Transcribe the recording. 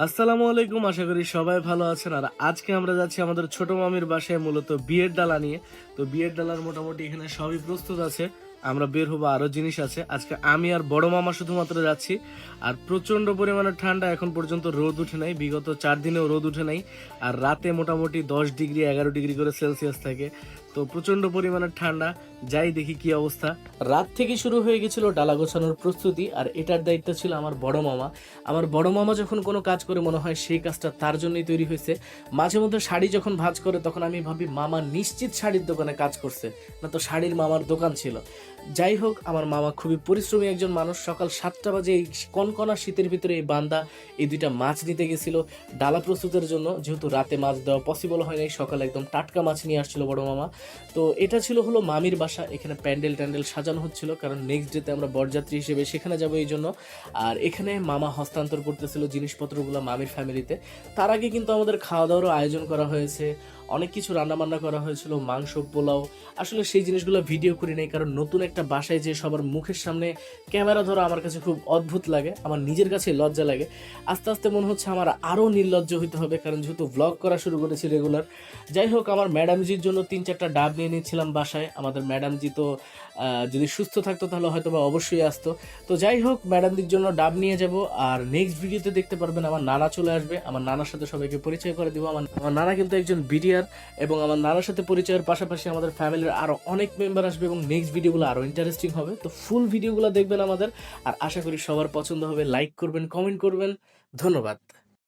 আসসালামু আলাইকুম, আশা করি সবাই ভালো আছেন। আর আজকে আমরা যাচ্ছি আমাদের ছোট মামির বাসায় মূলত বিয়ের ডালা নিয়ে। তো বিয়ের ডালার মোটামুটি এখানে সবই প্রস্তুত আছে, আমরা বের হবো, আরো জিনিস আছে। আজকে আমি আর বড় মামা শুধুমাত্র যাচ্ছি। আর প্রচন্ড পরিমাণে ঠান্ডা, এখন পর্যন্ত রোদ উঠে নাই, বিগত 4 দিনেও রোদ উঠে নাই। আর রাতে মোটামুটি 10 ডিগ্রি 11 ডিগ্রি করে সেলসিয়াস থাকে। তো প্রচন্ড পরিমাণে ঠান্ডা। যাই দেখি কি অবস্থা। রাত থেকে শুরু হয়ে গেছিল ডালা গোছানোর প্রস্তুতি, আর এটার দায়িত্ব ছিল আমার বড় মামা। আমার বড় মামা যখন কোনো কাজ করে মনে হয় সেই কাজটা তার জন্যই তৈরি হয়েছে। মাঝে মধ্যে শাড়ি যখন ভাঁজ করে তখন আমি ভাবি মামা নিশ্চিত শাড়ির দোকানে কাজ করছে, না তো শাড়ির মামার দোকান ছিল। যাই হোক, আমার মামা খুবই পরিশ্রমী একজন মানুষ। সকাল 7টা বাজে এই কনকনা শীতের ভিতরে এই বান্দা এই দুইটা মাছ নিতে গেছিল ডালা প্রস্তুতের জন্য। যেহেতু রাতে মাছ দেওয়া পসিবল হয় নাই, সকালে একদম টাটকা মাছ নিয়ে আসছিল বড় মামা। তো এটা ছিল হলো মামির বাসা। এখানে প্যান্ডেল ট্যান্ডেল সাজানো হচ্ছিল, কারণ নেক্সট ডেতে আমরা বরযাত্রী হিসেবে সেখানে যাবো এই জন্য। আর এখানে মামা হস্তান্তর করতেছিল জিনিসপত্রগুলো মামির ফ্যামিলিতে। তার আগে কিন্তু আমাদের খাওয়া দাওয়ারও আয়োজন করা হয়েছে, অনেক কিছু রান্নাবান্না করা হয়েছিল, মাংস, পোলাও। আসলে সেই জিনিসগুলো ভিডিও করি নাই, কারণ নতুন একটা বাসায় যে সবার মুখের সামনে ক্যামেরা ধরা আমার কাছে খুব অদ্ভুত লাগে, আমার নিজের কাছে লজ্জা লাগে। আস্তে আস্তে মনে হচ্ছে আমার আরও নির্লজ্জ হইতে হবে, কারণ যেহেতু ব্লগ করা শুরু করেছি রেগুলার। যাই হোক, আমার ম্যাডামজির জন্য 3-4টা ডাব নিয়ে নিয়েছিলাম বাসায়। আমাদের ম্যাডামজি তো যদি সুস্থ থাকতো তাহলে হয়তো বা অবশ্যই আসতো। তো যাই হোক, ম্যাডামদের জন্য ডাব নিয়ে যাব। আর নেক্সট ভিডিওতে দেখতে পারবেন আমার নানা চলে আসবে, আমার নানার সাথে সবাইকে পরিচয় করে দিব। আমার নানা কিন্তু একজন বিডিআর, এবং আমার নানার সাথে পরিচয়ের পাশাপাশি আমাদের ফ্যামিলির আরও অনেক মেম্বার আসবে, এবং নেক্সট ভিডিওগুলো আরও ইন্টারেস্টিং হবে। তো ফুল ভিডিওগুলো দেখবেন আমাদের, আর আশা করি সবার পছন্দ হবে। লাইক করবেন, কমেন্ট করবেন। ধন্যবাদ।